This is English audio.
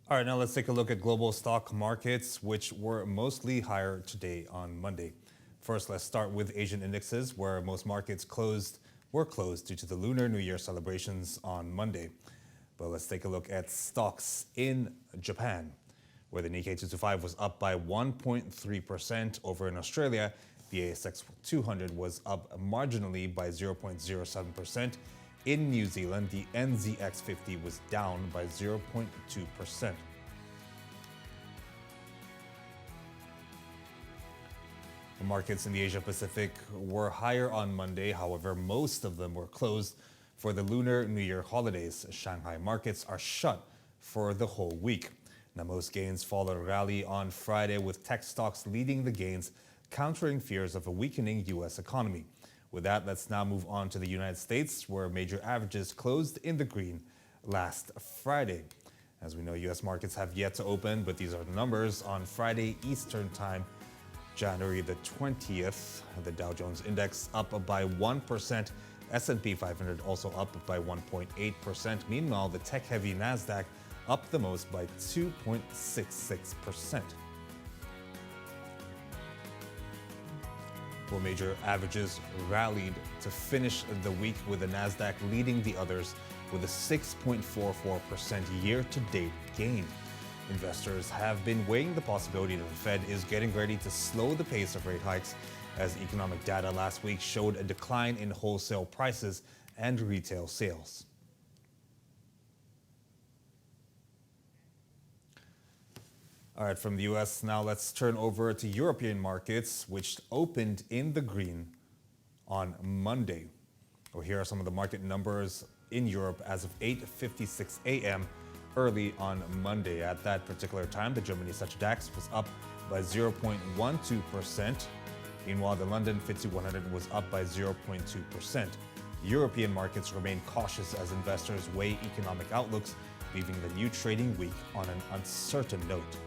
All right, now let's take a look at global stock markets, which were mostly higher today on Monday. First, let's start with Asian indexes, where most markets were closed due to the Lunar New Year celebrations on Monday. But let's take a look at stocks in Japan, where the Nikkei 225 was up by 1.3%. Over in Australia, the ASX 200 was up marginally by 0.07%. In New Zealand, the NZX 50 was down by 0.2%. The markets in the Asia Pacific were higher on Monday. However, most of them were closed for the Lunar New Year holidays. Shanghai markets are shut for the whole week. Now, most gains followed a rally on Friday, with tech stocks leading the gains, countering fears of a weakening U.S. economy. With that, let's now move on to the United States, where major averages closed in the green last Friday. As we know, U.S. markets have yet to open, but these are the numbers on Friday Eastern Time, January the 20th. The Dow Jones Index up by 1%, S&P 500 also up by 1.8%. Meanwhile, the tech-heavy NASDAQ up the most by 2.66%. Well, major averages rallied to finish the week, with the NASDAQ leading the others with a 6.44% year-to-date gain. Investors have been weighing the possibility that the Fed is getting ready to slow the pace of rate hikes, as economic data last week showed a decline in wholesale prices and retail sales. All right, from the U.S. now let's turn over to European markets, which opened in the green on Monday. Well, here are some of the market numbers in Europe as of 8:56 a.m. early on Monday. At that particular time, the Germany SUCH DAX was up by 0.12%. Meanwhile, the London FTSE 100 was up by 0.2%. European markets remain cautious as investors weigh economic outlooks, leaving the new trading week on an uncertain note.